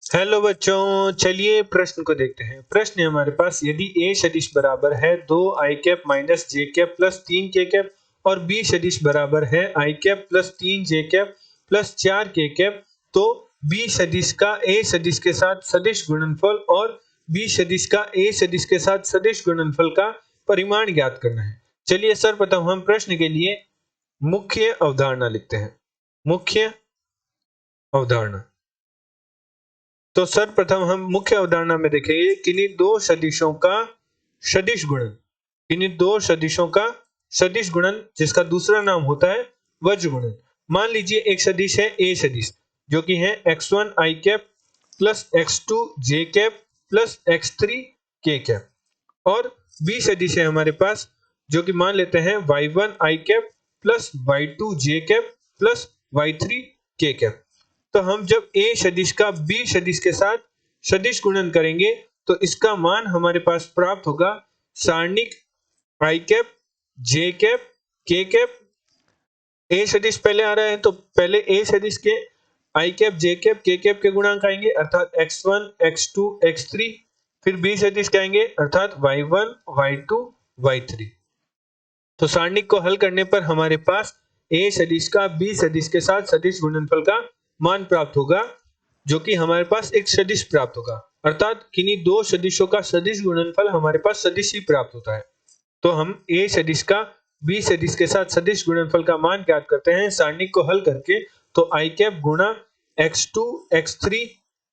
Hello बच्चों, चलिए प्रश्न को देखते हैं। प्रश्न है हमारे पास, यदि a सदिश बराबर है 2 i cap minus J cap plus 3 k cap और b सदिश बराबर है i cap plus 3 j cap plus 4 k cap, तो b सदिश का a सदिश के साथ सदिश गुणनफल और b सदिश का a सदिश के साथ सदिश गुणनफल का परिमाण ज्ञात करना है। चलिए सर्वप्रथम हम प्रश्न के लिए मुख्य अवधारणा लिखते हैं। मुख्य अवधारणा, तो सर्वप्रथम हम मुख्य अवधारणा में देखेंगे किन्हीं दो सदिशों का सदिश गुणन। किन्हीं दो सदिशों का सदिश गुणन, जिसका दूसरा नाम होता है वज्र गुणन। मान लीजिए एक सदिश है a सदिश, जो कि है x1 i cap plus x2 j cap plus x3 k cap, और b सदिश है हमारे पास, जो कि मान लेते हैं y1 i cap plus y2 j cap plus y3 k cap. तो हम जब a सदिश का b सदिश के साथ सदिश गुणन करेंगे तो इसका मान हमारे पास प्राप्त होगा सारणिक i cap j cap k cap. a सदिश पहले आ रहा है तो पहले a सदिश के i cap j cap k cap के गुणांक आएंगे, अर्थात x1 x2 x3। फिर b सदिश के आएंगे अर्थात y1 y2 y3। तो सारणिक को हल करने पर हमारे पास a सदिश का b सदिश के साथ सदिश गुणनफल का मान प्राप्त होगा, जो कि हमारे पास एक सदिश प्राप्त होगा, अर्थात किन्हीं दो सदिशों का सदिश गुणनफल हमारे पास सदिश ही प्राप्त होता है। तो हम a सदिश का b सदिश के साथ सदिश गुणनफल का मान ज्ञात करते हैं सारणिक को हल करके। तो i कैप गुणा x2 x3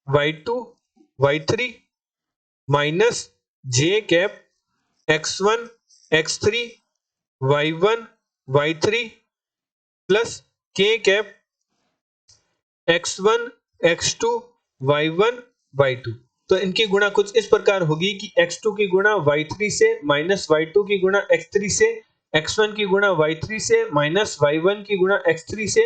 y2 y3 minus j cap x1 x3 y1 y3 plus k cap x1 x2 y1 y2। तो इनकी गुणा कुछ इस प्रकार होगी कि x2 की गुणा y3 से माइनस y2 की गुणा x3 से, x1 की गुणा y3 से माइनस y1 की गुणा x3 से,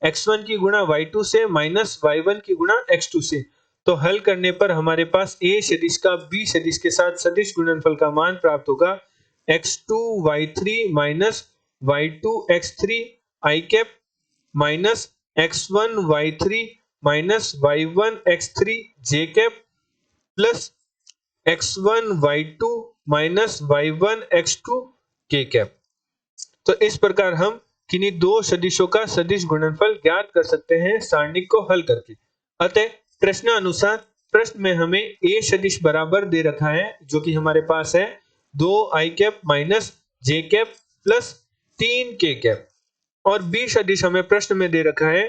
x1 की गुणा y2 से माइनस y1 की गुणा x2 से। तो हल करने पर हमारे पास a सदिश का b सदिश के साथ सदिश गुणनफल का मान प्राप्त होगा x2 y3 minus y2 x3 i cap minus x1 y3 minus y1 x3 j cap plus x1 y2 minus y1 x2 k cap. तो इस प्रकार हम किन्हीं दो सदिशों का सदिश गुणनफल ज्ञात कर सकते हैं सारणिक को हल करके। अतः प्रश्नानुसार प्रश्न में हमें a सदिश बराबर दे रखा है, जो कि हमारे पास है 2 i cap minus j cap plus 3 k cap, और b सदिश हमें प्रश्न में दे रखा है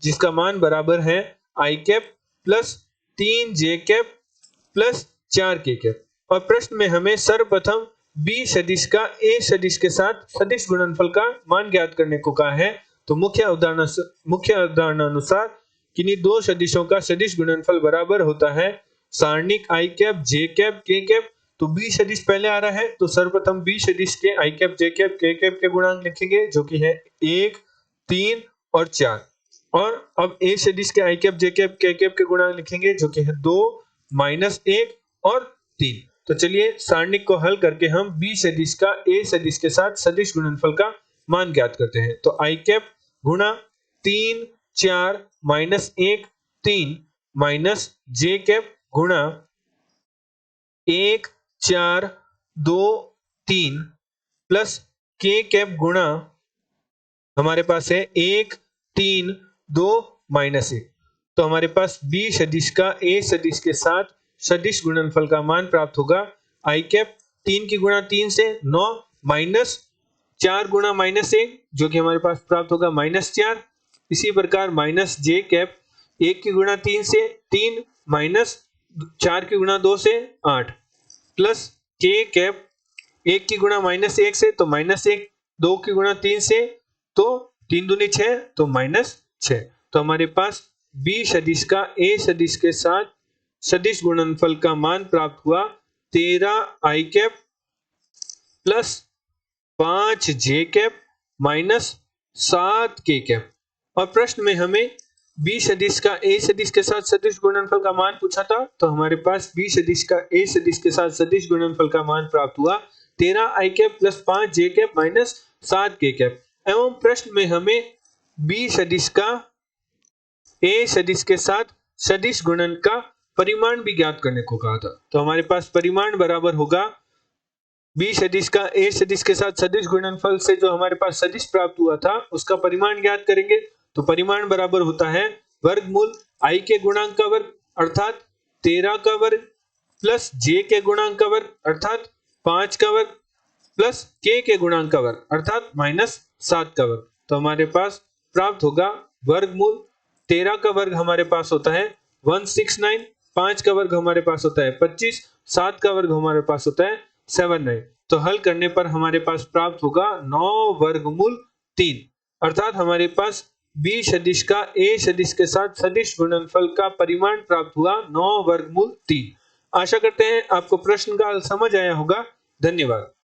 जिसका मान बराबर है i cap plus 3 j cap plus 4 k cap. और प्रश्न में हमें सर्वप्रथम b सदिश का a सदिश के साथ सदिश गुणनफल का मान ज्ञात करने को कहा है। तो मुख्य अवधारणा अनुसार किन्हीं दो सदिशों का सदिश गुणनफल बराबर होता है सारणिक i cap j cap k cap. तो b सदिश पहले आ रहा है तो सर्वप्रथम b सदिश के i cap j cap k cap के गुणांक लिखेंगे, जो कि है 1 3 और 4। और अब a सदिश के i cap j cap k cap के गुणांक लिखेंगे, जो कि है 2 माइनस 1 और 3। तो चलिए सारणिक को हल करके हम b सदिश का a सदिश के साथ सदिश गुणनफल का मान ज्ञात करते हैं। तो i कैप गुणा 3 4 माइनस 1 3 माइनस j कैप गुणा 1 4 2 3 प्लस k कैप गुणा हमारे पास है 1 3 2 माइनस 1। तो हमारे पास b सदिश का a सदिश के साथ सदिश गुणनफल का मान प्राप्त होगा i कैप 3 की गुणा 3 से 9 माइनस 4 गुणा माइनस 1, जो कि हमारे पास प्राप्त होगा माइनस 4। इसी प्रकार माइनस j कैप 1 की गुणा 3 से 3 माइनस 4 की गुणा 2 से 8 प्लस k कैप 1 की गुणा माइनस 1 से तो माइनस 1, 2 की गुणा 3 से तो 3 दूनी 6 तो माइनस 6। तो हमारे पास b सदिश का a सदिश के साथ सदिश गुणनफल का मान प्राप्त हुआ 13 i cap plus 5 j cap minus 7 k cap. और प्रश्न में हमें b सदिश का a सदिश के साथ सदिश गुणनफल का मान पूछा था, तो हमारे पास b सदिश का a सदिश के साथ सदिश गुणनफल का मान प्राप्त हुआ 13 i cap plus 5 j cap minus 7 k cap. एवं प्रश्न में हमें b सदिश का a सदिश के साथ सदिश गुणन का परिमाण भी ज्ञात करने को कहा था। तो हमारे पास परिमाण बराबर होगा बी सदिश का ए सदिश के साथ सदिश गुणनफल से जो हमारे पास सदिश प्राप्त हुआ था उसका परिमाण ज्ञात करेंगे। तो परिमाण बराबर होता है वर्गमूल आई के गुणांक का वर्ग अर्थात 13 का वर्ग प्लस जे के गुणांक का वर्ग अर्थात 5 का वर्ग प्लस के गुणांक का वर्ग अर्थात -7 का वर्ग। तो हमारे पास प्राप्त होगा वर्गमूल 13 का वर्ग हमारे पास होता है 169, 5 का वर्ग हमारे पास होता है 25, 7 का वर्ग हमारे पास होता है 79। तो हल करने पर हमारे पास प्राप्त होगा 9 वर्गमूल 3 अर्थात हमारे पास बी सदिश का ए सदिश के साथ सदिश गुणनफल का परिमाण प्राप्त हुआ 9 वर्गमूल 3। आशा करते हैं आपको प्रश्न का हल समझ आया होगा। धन्यवाद।